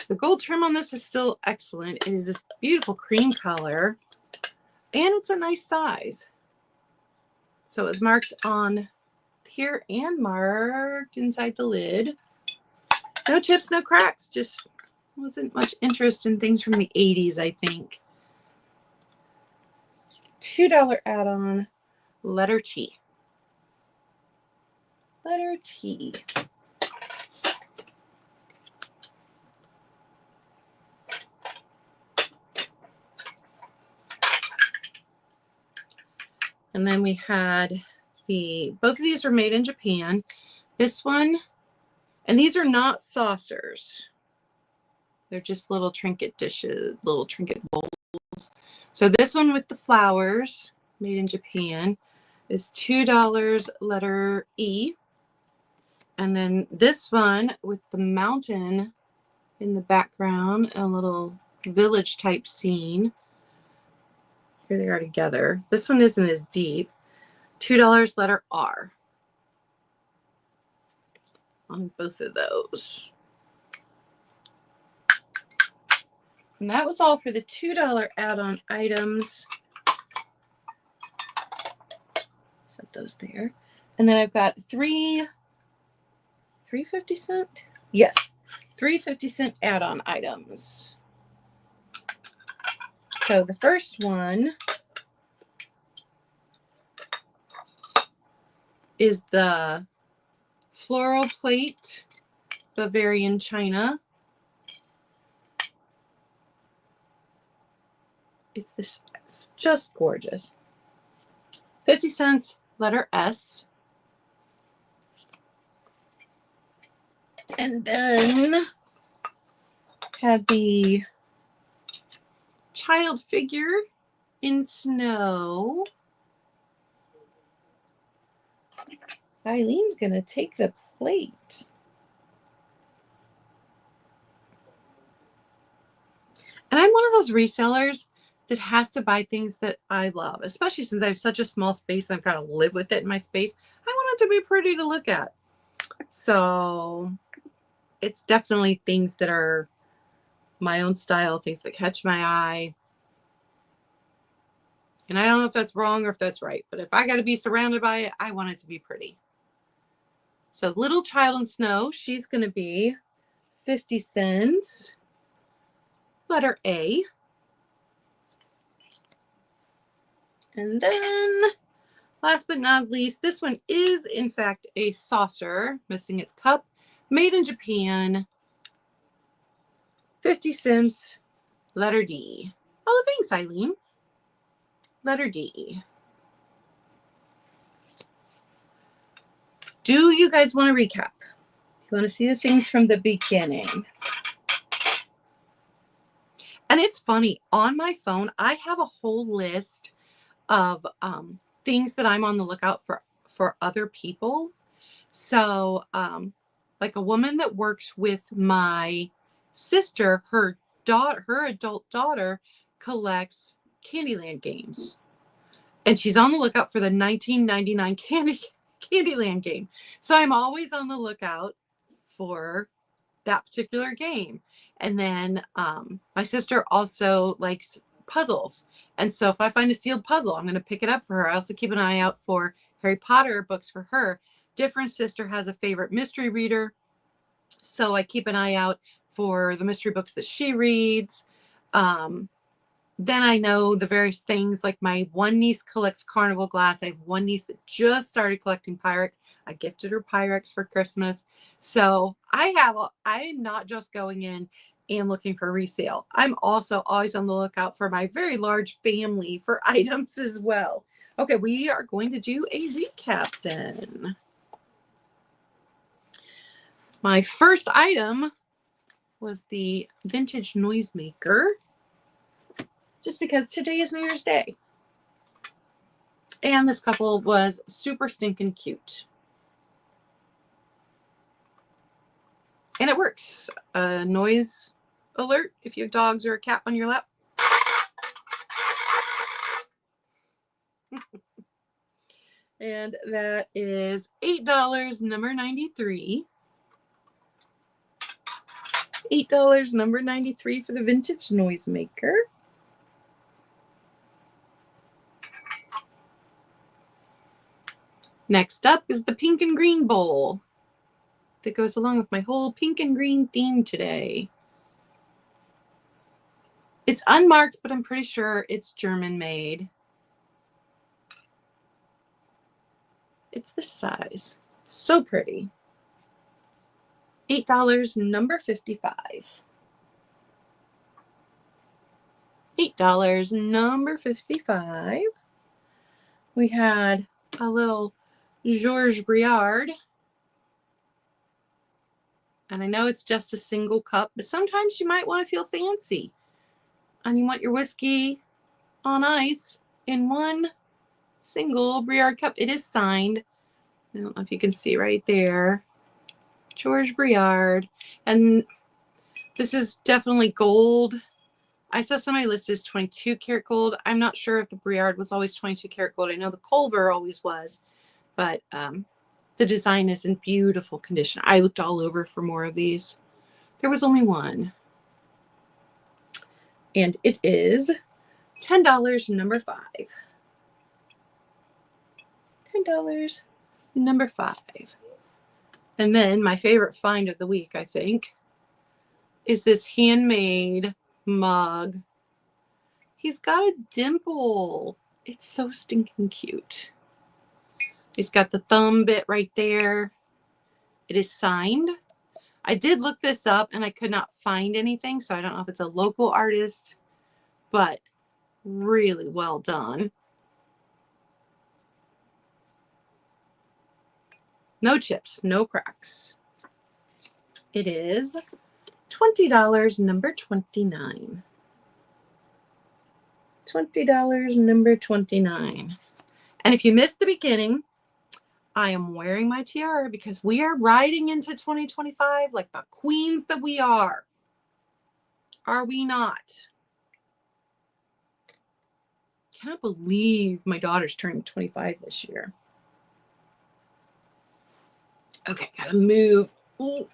The gold trim on this is still excellent. It is this beautiful cream color, and it's a nice size. So it's marked on here and marked inside the lid. No chips, no cracks. Just wasn't much interest in things from the 80s, I think. $2 add-on, letter T. Letter T. And then we had both of these were made in Japan. This one, and these are not saucers. They're just little trinket dishes, little trinket bowls. So this one with the flowers, made in Japan, is $2, letter E. And then this one with the mountain in the background, a little village type scene. Here they are together. This one isn't as deep. $2, letter R. On both of those. And that was all for the $2 add-on items. Set those there. And then I've got three 50 cent? Yes, 3 50-cent add-on items. So the first one is the floral plate Bavarian china. It's just gorgeous. 50 cents, letter S. And then had the child figure in snow. Eileen's going to take the plate. And I'm one of those resellers that has to buy things that I love, especially since I have such a small space and I've got to live with it in my space. I want it to be pretty to look at. So it's definitely things that are my own style, things that catch my eye. And I don't know if that's wrong or if that's right, but if I got to be surrounded by it, I want it to be pretty. So Little Child in Snow, she's going to be 50 cents. Letter A. And then last but not least, this one is in fact a saucer, missing its cup, made in Japan. 50 cents. Letter D. Oh, thanks, Eileen. Letter D. Do you guys want to recap? You want to see the things from the beginning? And it's funny, on my phone, I have a whole list of things that I'm on the lookout for other people. So like a woman that works with my sister, her adult daughter collects Candyland games. And she's on the lookout for the 1999 Candyland game. So I'm always on the lookout for that particular game. And then my sister also likes puzzles. And so if I find a sealed puzzle, I'm going to pick it up for her. I also keep an eye out for Harry Potter books for her. Different sister has a favorite mystery reader. So I keep an eye out for the mystery books that she reads. Then I know the various things, like my one niece collects Carnival glass. I have one niece that just started collecting Pyrex. I gifted her Pyrex for Christmas. So I'm not just going in and looking for resale. I'm also always on the lookout for my very large family for items as well. Okay, we are going to do a recap then. My first item was the vintage noisemaker, just because today is New Year's Day. And this couple was super stinking cute. And it works. A noise alert if you have dogs or a cat on your lap. And that is $8, number 93. $8, number 93 for the vintage noisemaker. Next up is the pink and green bowl that goes along with my whole pink and green theme today. It's unmarked, but I'm pretty sure it's German made. It's this size. So pretty. $8, number 55. $8, number 55. We had a little Georges Briard. And I know it's just a single cup, but sometimes you might want to feel fancy. And you want your whiskey on ice in one single Briard cup. It is signed. I don't know if you can see right there. Georges Briard. And this is definitely gold. I saw somebody listed as 22 karat gold. I'm not sure if the Briard was always 22 karat gold. I know the Culver always was, but the design is in beautiful condition. I looked all over for more of these. There was only one. And it is $10, number 5. $10, number 5. And then my favorite find of the week, I think, is this handmade mug. He's got a dimple. It's so stinking cute. He's got the thumb bit right there. It is signed. I did look this up and I could not find anything, so I don't know if it's a local artist, but really well done. No chips, no cracks. It is $20, number 29. $20, number 29. And if you missed the beginning, I am wearing my tiara because we are riding into 2025 like the queens that we are. Are we not? Can't believe my daughter's turning 25 this year. Okay, gotta move. Ooh,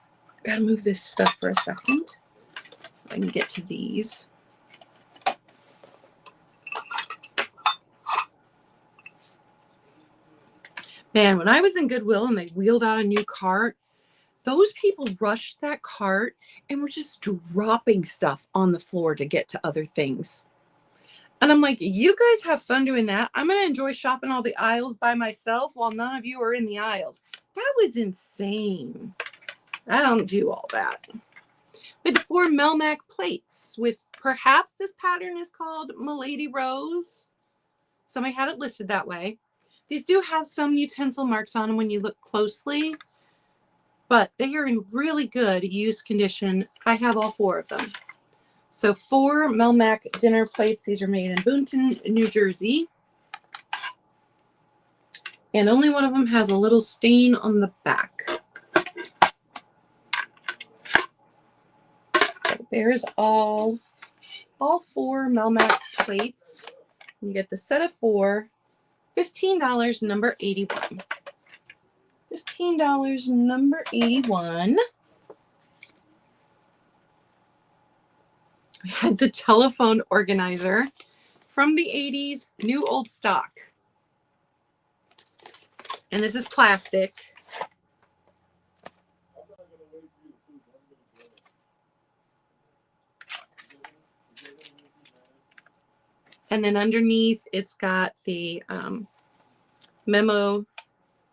gotta move this stuff for a second so I can get to these. Man, when I was in Goodwill and they wheeled out a new cart, those people rushed that cart and were just dropping stuff on the floor to get to other things. And I'm like, you guys have fun doing that. I'm going to enjoy shopping all the aisles by myself while none of you are in the aisles. That was insane. I don't do all that. With 4 Melmac plates with perhaps this pattern is called Milady Rose. Somebody had it listed that way. These do have some utensil marks on them when you look closely, but they are in really good use condition. I have all 4 of them. So 4 Melmac dinner plates. These are made in Boonton, New Jersey. And only one of them has a little stain on the back. So there's all 4 Melmac plates. You get the set of 4. $15, number 81. $15, number 81. We had the telephone organizer from the 80s, new old stock. And this is plastic. And then underneath, it's got the memo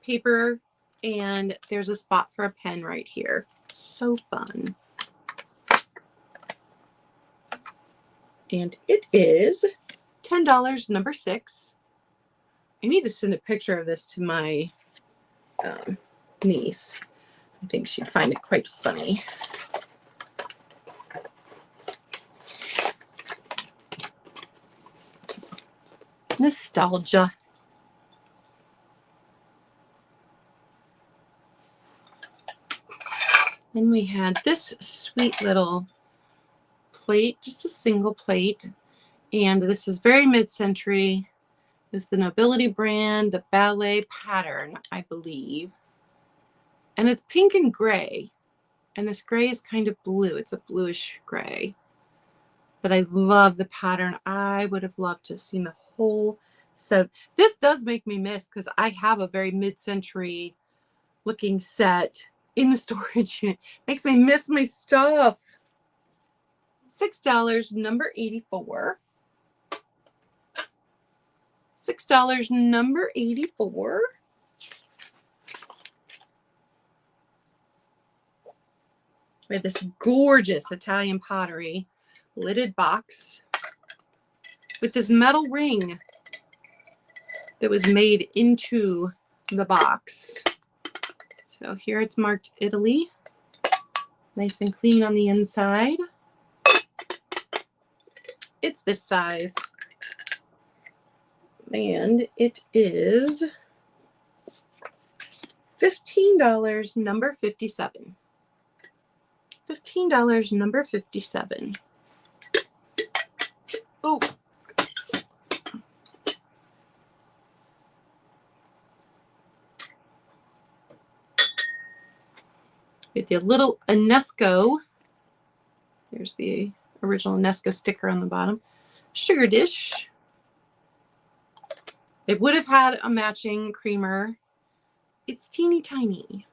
paper, and there's a spot for a pen right here. So fun. And it is $10, number 6. I need to send a picture of this to my niece. I think she'd find it quite funny. Nostalgia. Then we had this sweet little plate, just a single plate. And this is very mid-century. It's the Nobility brand, the ballet pattern, I believe. And it's pink and gray. And this gray is kind of blue. It's a bluish gray. But I love the pattern. I would have loved to have seen the whole set. This does make me miss because I have a very mid-century looking set in the storage unit. Makes me miss my stuff. $6, number 84. $6, number 84. We have this gorgeous Italian pottery lidded box with this metal ring that was made into the box. So here it's marked Italy. Nice and clean on the inside. It's this size. And it is $15, number 57. $15, number 57. Oh, with the little UNESCO. There's the original UNESCO sticker on the bottom. Sugar dish. It would have had a matching creamer. It's teeny tiny.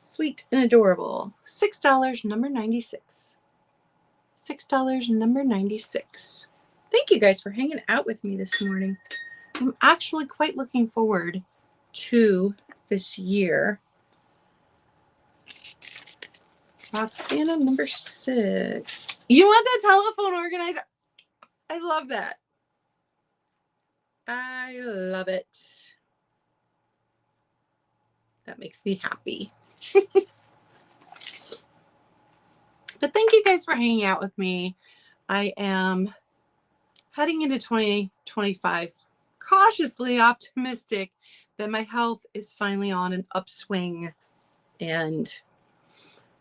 Sweet and adorable. $6, number 96. $6, number 96. Thank you guys for hanging out with me this morning. I'm actually quite looking forward to this year. Roxana, number 6. You want that telephone organizer? I love that. I love it. That makes me happy. But thank you guys for hanging out with me. I am heading into 2025 cautiously optimistic that my health is finally on an upswing, and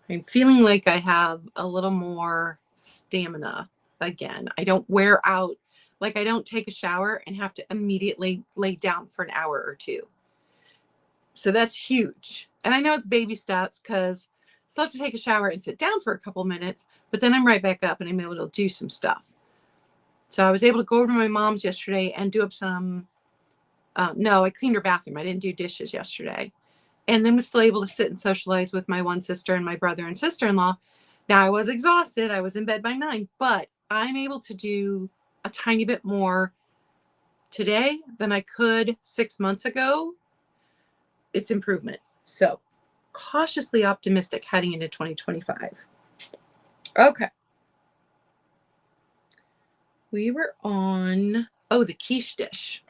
I'm feeling like I have a little more stamina again. I don't wear out, like I don't take a shower and have to immediately lay down for an hour or two. So that's huge. And I know it's baby steps because I still have to take a shower and sit down for a couple minutes, but then I'm right back up and I'm able to do some stuff. So I was able to go over to my mom's yesterday and do up some, no, I cleaned her bathroom. I didn't do dishes yesterday. And then was still able to sit and socialize with my one sister and my brother and sister-in-law. Now I was exhausted. I was in bed by 9, but I'm able to do a tiny bit more today than I could 6 months ago. It's improvement. So cautiously optimistic heading into 2025. Okay. We were on, the quiche dish.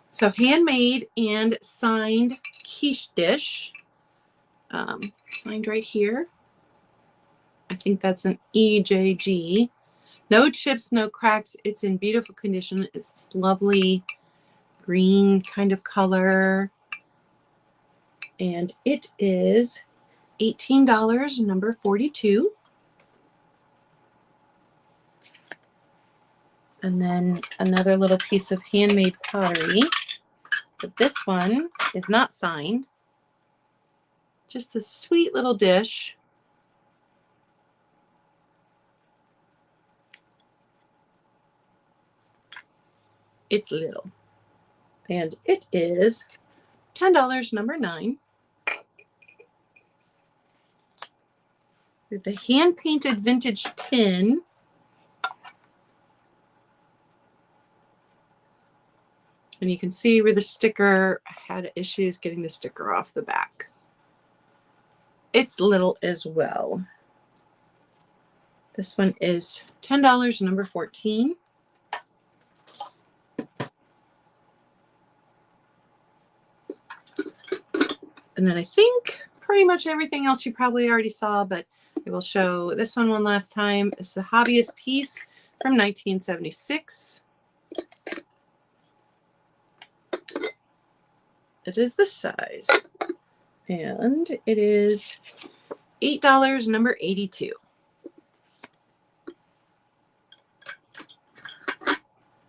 So handmade and signed quiche dish. Signed right here. I think that's an EJG. No chips, no cracks. It's in beautiful condition. It's this lovely green kind of color. And it is $18, number 42. And then another little piece of handmade pottery. But this one is not signed. Just this sweet little dish. It's little. And it is $10, number 9. With the hand-painted vintage tin. And you can see where the sticker, I had issues getting the sticker off the back. It's little as well. This one is $10, number 14. And then I think pretty much everything else you probably already saw, but I will show this one last time. It's a hobbyist piece from 1976. It is this size. And it is $8, number 82.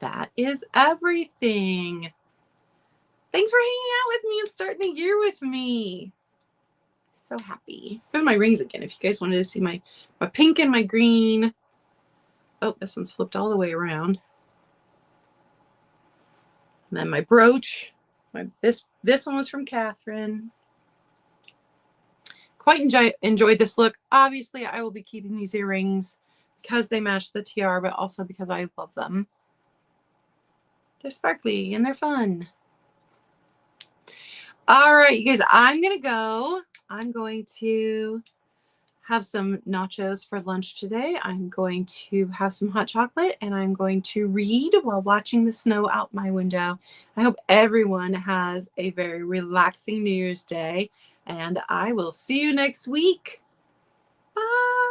That is everything. Thanks for hanging out with me and starting the year with me. So happy. There's my rings again. If you guys wanted to see my pink and my green. Oh, this one's flipped all the way around. And then my brooch. This one was from Catherine. Quite enjoyed this look. Obviously, I will be keeping these earrings because they match the tiara, but also because I love them. They're sparkly and they're fun. All right, you guys, I'm going to go. I'm going to have some nachos for lunch today. I'm going to have some hot chocolate, and I'm going to read while watching the snow out my window. I hope everyone has a very relaxing New Year's Day, and I will see you next week. Bye.